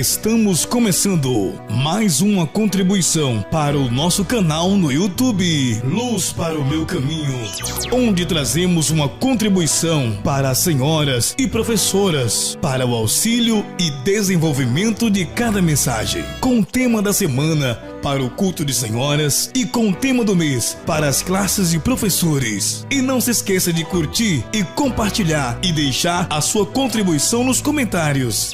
Estamos começando mais uma contribuição para o nosso canal no YouTube, Luz para o Meu Caminho, onde trazemos uma contribuição para as senhoras e professoras, para o auxílio e desenvolvimento de cada mensagem, com o tema da semana para o culto de senhoras e com o tema do mês para as classes de professores. E não se esqueça de curtir e compartilhar e deixar a sua contribuição nos comentários.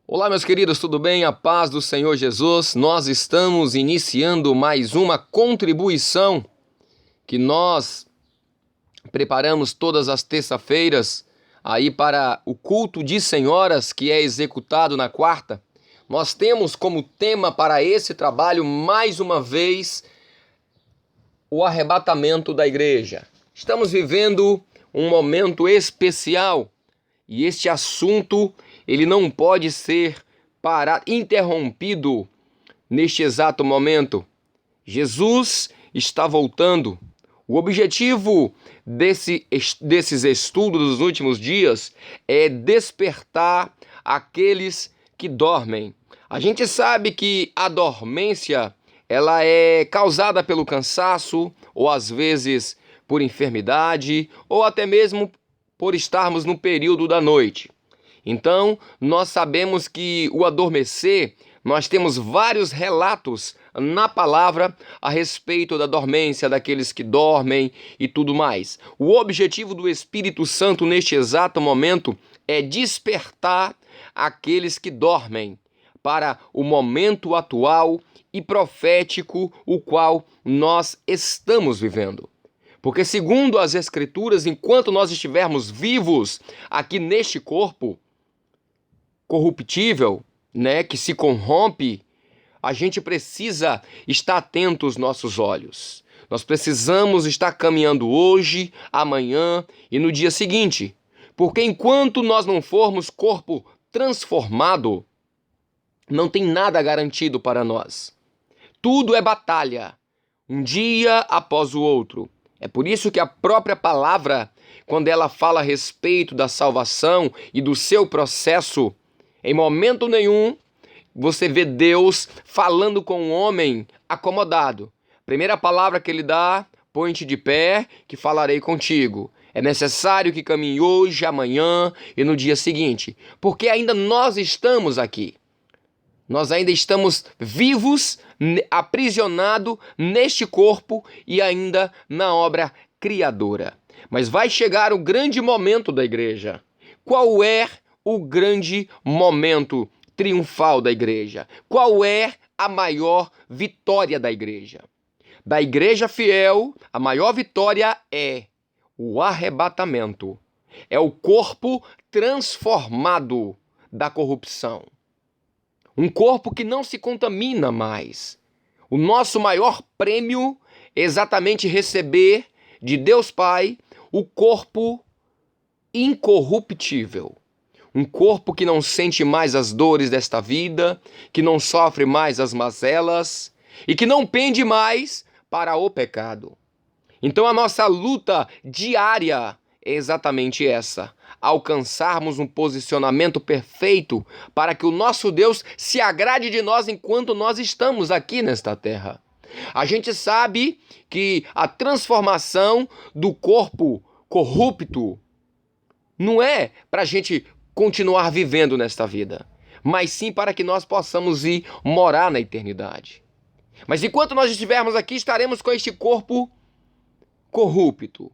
Olá, meus queridos, tudo bem? A paz do Senhor Jesus. Nós estamos iniciando mais uma contribuição que nós preparamos todas as terças-feiras aí para o culto de senhoras que é executado na quarta. Nós temos como tema para esse trabalho, mais uma vez, o arrebatamento da igreja. Estamos vivendo um momento especial e este assunto ele não pode ser interrompido neste exato momento. Jesus está voltando. O objetivo desses estudos dos últimos dias é despertar aqueles que dormem. A gente sabe que a dormência ela é causada pelo cansaço, ou às vezes por enfermidade, ou até mesmo por estarmos no período da noite. Então, nós sabemos que o adormecer, nós temos vários relatos na palavra a respeito da dormência, daqueles que dormem e tudo mais. O objetivo do Espírito Santo neste exato momento é despertar aqueles que dormem para o momento atual e profético o qual nós estamos vivendo. Porque segundo as Escrituras, enquanto nós estivermos vivos aqui neste corpo corruptível, que se corrompe, a gente precisa estar atento aos nossos olhos. Nós precisamos estar caminhando hoje, amanhã e no dia seguinte. Porque enquanto nós não formos corpo transformado, não tem nada garantido para nós. Tudo é batalha, um dia após o outro. É por isso que a própria palavra, quando ela fala a respeito da salvação e do seu processo, em momento nenhum você vê Deus falando com um homem acomodado. Primeira palavra que ele dá, põe-te de pé, que falarei contigo. É necessário que caminhe hoje, amanhã e no dia seguinte, porque ainda nós estamos aqui. Nós ainda estamos vivos, aprisionados neste corpo e ainda na obra criadora. Mas vai chegar o grande momento da igreja. Qual é o grande momento triunfal da igreja? Qual é a maior vitória da igreja? Da igreja fiel, a maior vitória é o arrebatamento. É o corpo transformado da corrupção. Um corpo que não se contamina mais. O nosso maior prêmio é exatamente receber de Deus Pai o corpo incorruptível. Um corpo que não sente mais as dores desta vida, que não sofre mais as mazelas e que não pende mais para o pecado. Então a nossa luta diária é exatamente essa: alcançarmos um posicionamento perfeito para que o nosso Deus se agrade de nós enquanto nós estamos aqui nesta terra. A gente sabe que a transformação do corpo corrupto não é para a gente continuar vivendo nesta vida, mas sim para que nós possamos ir morar na eternidade. Mas enquanto nós estivermos aqui, estaremos com este corpo corrupto.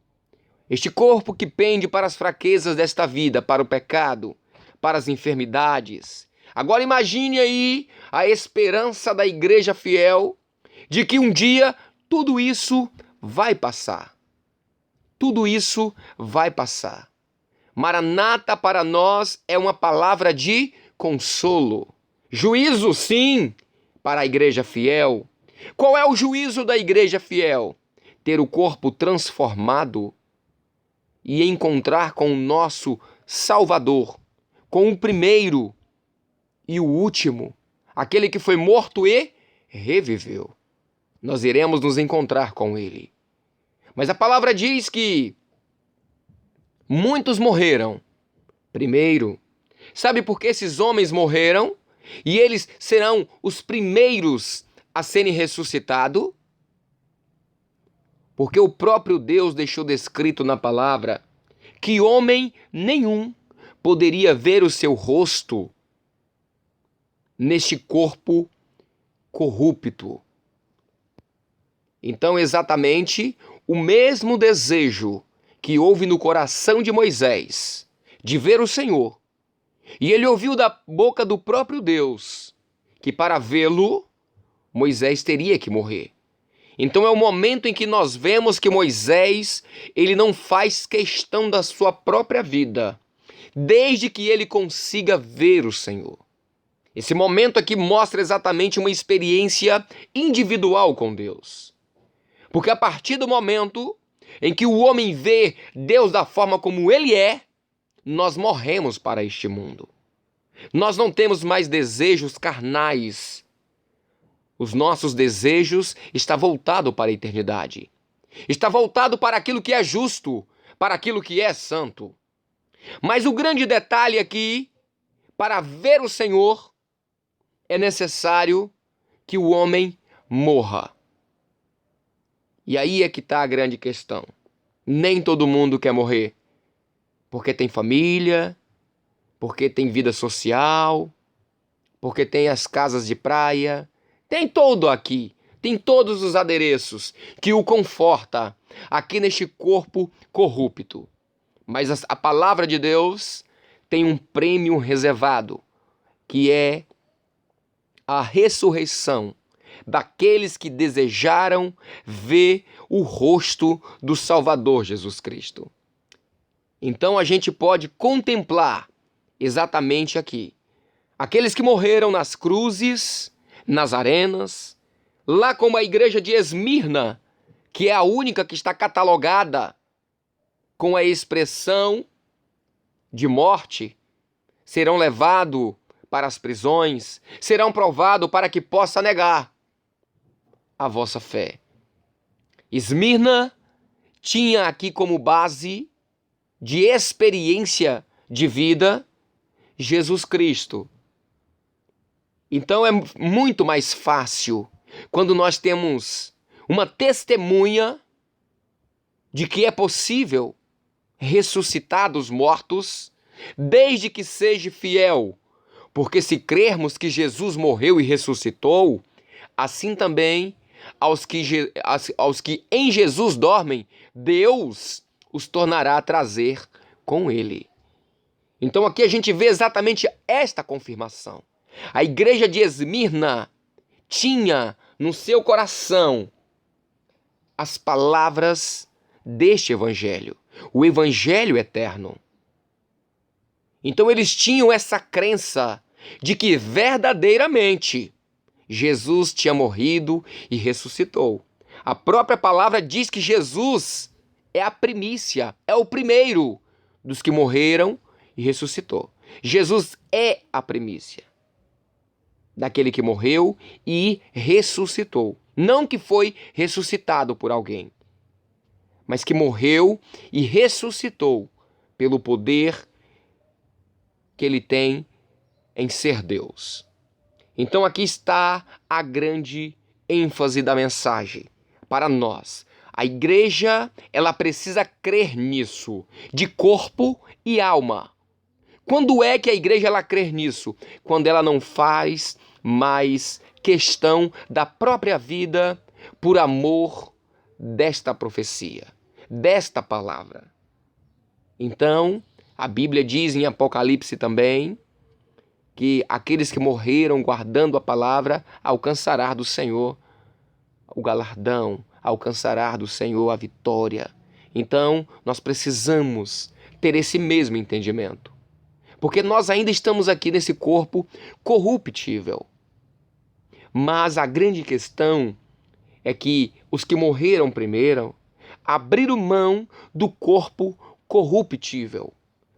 Este corpo que pende para as fraquezas desta vida, para o pecado, para as enfermidades. Agora imagine aí a esperança da igreja fiel de que um dia tudo isso vai passar. Tudo isso vai passar. Maranata para nós é uma palavra de consolo. Juízo, sim, para a igreja fiel. Qual é o juízo da igreja fiel? Ter o corpo transformado e encontrar com o nosso Salvador, com o primeiro e o último, aquele que foi morto e reviveu. Nós iremos nos encontrar com ele. Mas a palavra diz que muitos morreram primeiro. Sabe por que esses homens morreram? E eles serão os primeiros a serem ressuscitados? Porque o próprio Deus deixou descrito na palavra que homem nenhum poderia ver o seu rosto neste corpo corrupto. Então, exatamente o mesmo desejo que houve no coração de Moisés de ver o Senhor, e ele ouviu da boca do próprio Deus que para vê-lo, Moisés teria que morrer. Então é o momento em que nós vemos que Moisés, ele não faz questão da sua própria vida, desde que ele consiga ver o Senhor. Esse momento aqui mostra exatamente uma experiência individual com Deus. Porque a partir do momento em que o homem vê Deus da forma como ele é, nós morremos para este mundo. Nós não temos mais desejos carnais. Os nossos desejos estão voltados para a eternidade. Está voltado para aquilo que é justo, para aquilo que é santo. Mas o grande detalhe aqui, para ver o Senhor, é necessário que o homem morra. E aí é que está a grande questão. Nem todo mundo quer morrer. Porque tem família, porque tem vida social, porque tem as casas de praia, tem todo aqui, tem todos os adereços que o conforta aqui neste corpo corrupto. Mas a palavra de Deus tem um prêmio reservado, que é a ressurreição daqueles que desejaram ver o rosto do Salvador Jesus Cristo. Então a gente pode contemplar exatamente aqui aqueles que morreram nas cruzes, nas arenas, lá como a igreja de Esmirna, que é a única que está catalogada com a expressão de morte, serão levados para as prisões, serão provados para que possa negar a vossa fé. Esmirna tinha aqui como base de experiência de vida Jesus Cristo. Então é muito mais fácil quando nós temos uma testemunha de que é possível ressuscitar dos mortos, desde que seja fiel. Porque se crermos que Jesus morreu e ressuscitou, assim também aos que em Jesus dormem, Deus os tornará a trazer com ele. Então aqui a gente vê exatamente esta confirmação. A igreja de Esmirna tinha no seu coração as palavras deste evangelho, o evangelho eterno. Então eles tinham essa crença de que verdadeiramente Jesus tinha morrido e ressuscitou. A própria palavra diz que Jesus é a primícia, é o primeiro dos que morreram e ressuscitou. Jesus é a primícia daquele que morreu e ressuscitou. Não que foi ressuscitado por alguém, mas que morreu e ressuscitou pelo poder que ele tem em ser Deus. Então aqui está a grande ênfase da mensagem para nós. A igreja, ela precisa crer nisso, de corpo e alma. Quando é que a igreja ela crê nisso? Quando ela não faz mais questão da própria vida por amor desta profecia, desta palavra. Então, a Bíblia diz em Apocalipse também que aqueles que morreram guardando a palavra alcançará do Senhor o galardão, alcançará do Senhor a vitória. Então, nós precisamos ter esse mesmo entendimento. Porque nós ainda estamos aqui nesse corpo corruptível. Mas a grande questão é que os que morreram primeiro abriram mão do corpo corruptível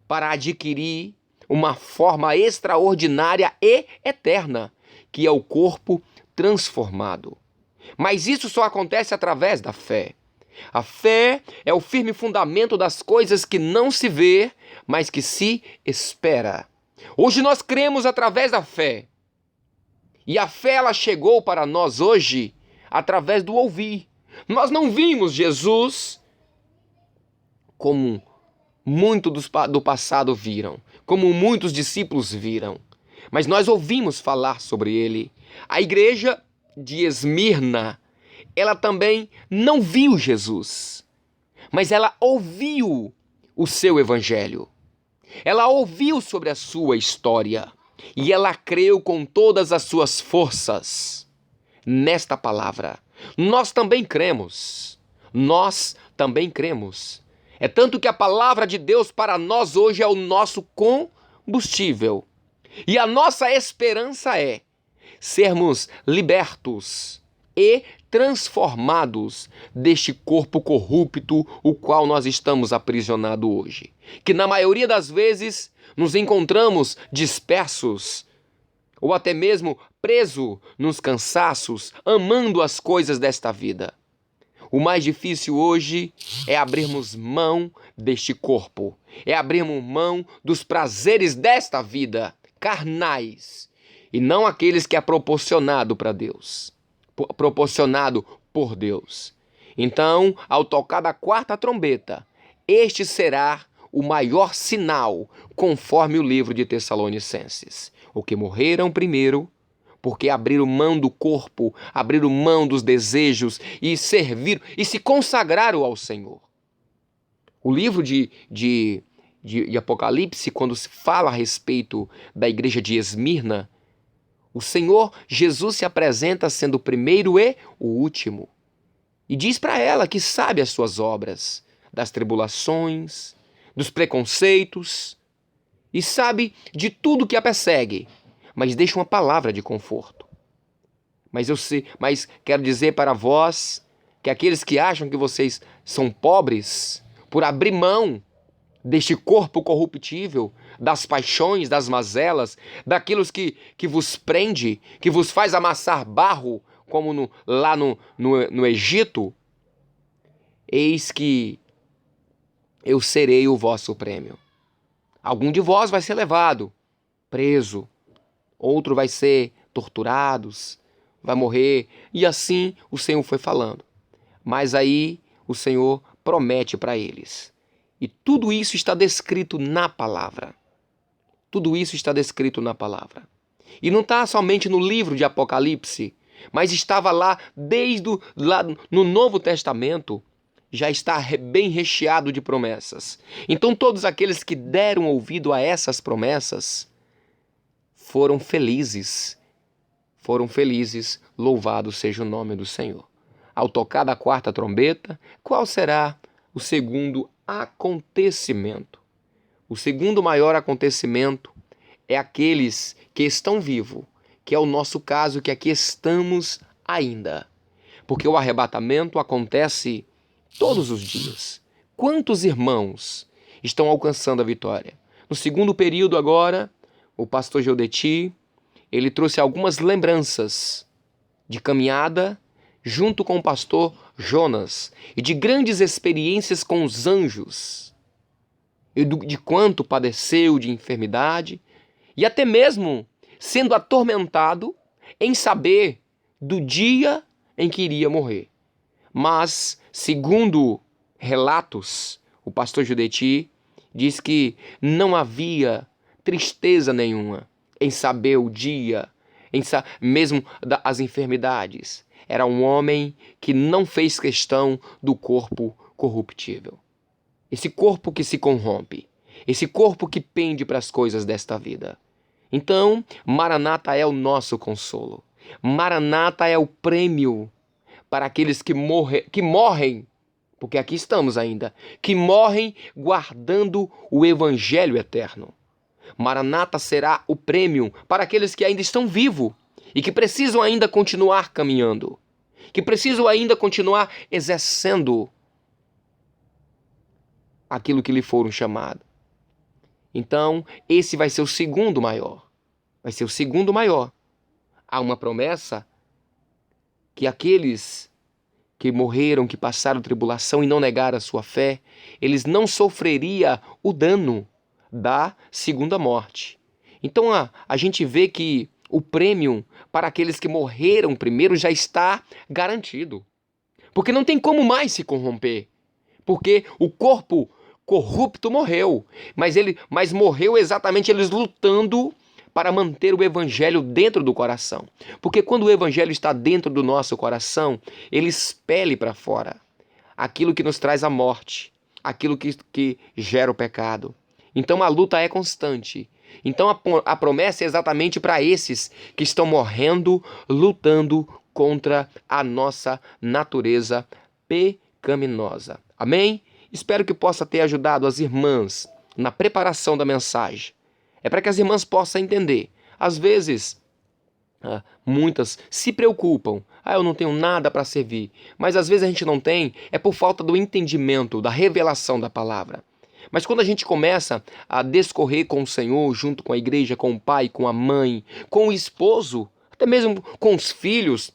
para adquirir uma forma extraordinária e eterna, que é o corpo transformado. Mas isso só acontece através da fé. A fé é o firme fundamento das coisas que não se vê, mas que se espera. Hoje nós cremos através da fé. E a fé ela chegou para nós hoje através do ouvir. Nós não vimos Jesus como muitos do passado viram, como muitos discípulos viram, mas nós ouvimos falar sobre ele. A igreja de Esmirna, ela também não viu Jesus, mas ela ouviu o seu evangelho. Ela ouviu sobre a sua história e ela creu com todas as suas forças nesta palavra. Nós também cremos. Nós também cremos. É tanto que a palavra de Deus para nós hoje é o nosso combustível. E a nossa esperança é sermos libertos e transformados deste corpo corrupto, o qual nós estamos aprisionados hoje. Que na maioria das vezes nos encontramos dispersos, ou até mesmo presos nos cansaços, amando as coisas desta vida. O mais difícil hoje é abrirmos mão deste corpo, é abrirmos mão dos prazeres desta vida, carnais, e não aqueles que é proporcionado para Deus, proporcionado por Deus. Então, ao tocar da quarta trombeta, este será o maior sinal, conforme o livro de Tessalonicenses. O que morreram primeiro, porque abriram mão do corpo, abriram mão dos desejos e serviram e se consagraram ao Senhor. O livro de Apocalipse, quando se fala a respeito da igreja de Esmirna, o Senhor Jesus se apresenta sendo o primeiro e o último. E diz para ela que sabe as suas obras, das tribulações, dos preconceitos, e sabe de tudo que a persegue, mas deixa uma palavra de conforto. Mas quero dizer para vós que aqueles que acham que vocês são pobres por abrir mão deste corpo corruptível, das paixões, das mazelas, daquilo que vos prende, que vos faz amassar barro, como lá no Egito, eis que eu serei o vosso prêmio. Algum de vós vai ser levado, preso, outro vai ser torturado, vai morrer, e assim o Senhor foi falando. Mas aí o Senhor promete para eles. E tudo isso está descrito na palavra. Tudo isso está descrito na palavra. E não está somente no livro de Apocalipse, mas estava lá lá no Novo Testamento, já está bem recheado de promessas. Então todos aqueles que deram ouvido a essas promessas foram felizes, louvado seja o nome do Senhor. Ao tocar da quarta trombeta, qual será o segundo acontecimento? O segundo maior acontecimento é aqueles que estão vivos, que é o nosso caso, que aqui estamos ainda. Porque o arrebatamento acontece todos os dias. Quantos irmãos estão alcançando a vitória? No segundo período agora, o pastor Geodeti, ele trouxe algumas lembranças de caminhada junto com o pastor Jonas e de grandes experiências com os anjos e de quanto padeceu de enfermidade e até mesmo sendo atormentado em saber do dia em que iria morrer. Mas, segundo relatos, o pastor Judeti diz que não havia tristeza nenhuma em saber o dia, mesmo as enfermidades. Era um homem que não fez questão do corpo corruptível. Esse corpo que se corrompe, esse corpo que pende para as coisas desta vida. Então, Maranata é o nosso consolo. Maranata é o prêmio para aqueles que morrem, porque aqui estamos ainda, que morrem guardando o evangelho eterno. Maranata será o prêmio para aqueles que ainda estão vivos e que precisam ainda continuar caminhando, que precisam ainda continuar exercendo aquilo que lhe foram chamados. Então, esse vai ser o segundo maior. Vai ser o segundo maior. Há uma promessa que aqueles que morreram, que passaram tribulação e não negaram a sua fé, eles não sofreriam o dano da segunda morte. Então a gente vê que o prêmio para aqueles que morreram primeiro já está garantido. Porque não tem como mais se corromper. Porque o corpo corrupto morreu, mas morreu exatamente eles lutando para manter o evangelho dentro do coração. Porque quando o evangelho está dentro do nosso coração, ele expele para fora aquilo que nos traz a morte, aquilo que gera o pecado. Então a luta é constante. Então a promessa é exatamente para esses que estão morrendo, lutando contra a nossa natureza pecaminosa. Amém? Espero que possa ter ajudado as irmãs na preparação da mensagem. É para que as irmãs possam entender. Às vezes, muitas se preocupam. Eu não tenho nada para servir. Mas às vezes a gente não tem, é por falta do entendimento, da revelação da palavra. Mas quando a gente começa a discorrer com o Senhor, junto com a igreja, com o pai, com a mãe, com o esposo, até mesmo com os filhos,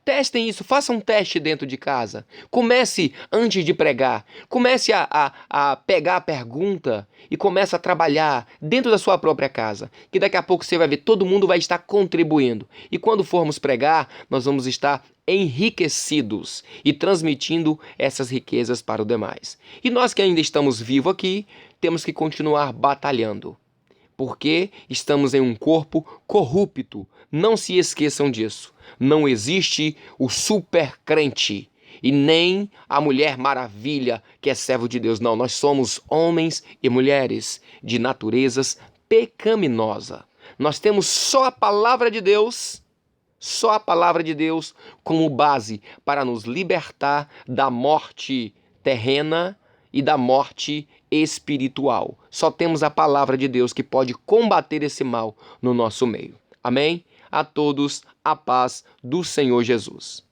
testem isso, façam um teste dentro de casa. Comece antes de pregar. Comece a pegar a pergunta e comece a trabalhar dentro da sua própria casa. Que daqui a pouco você vai ver, todo mundo vai estar contribuindo. E quando formos pregar, nós vamos estar enriquecidos e transmitindo essas riquezas para os demais. E nós que ainda estamos vivos aqui, temos que continuar batalhando. Porque estamos em um corpo corrupto. Não se esqueçam disso. Não existe o super crente e nem a mulher maravilha que é servo de Deus. Não, nós somos homens e mulheres de naturezas pecaminosa. Nós temos só a palavra de Deus, como base para nos libertar da morte terrena e da morte espiritual. Só temos a palavra de Deus que pode combater esse mal no nosso meio. Amém? A todos, a paz do Senhor Jesus.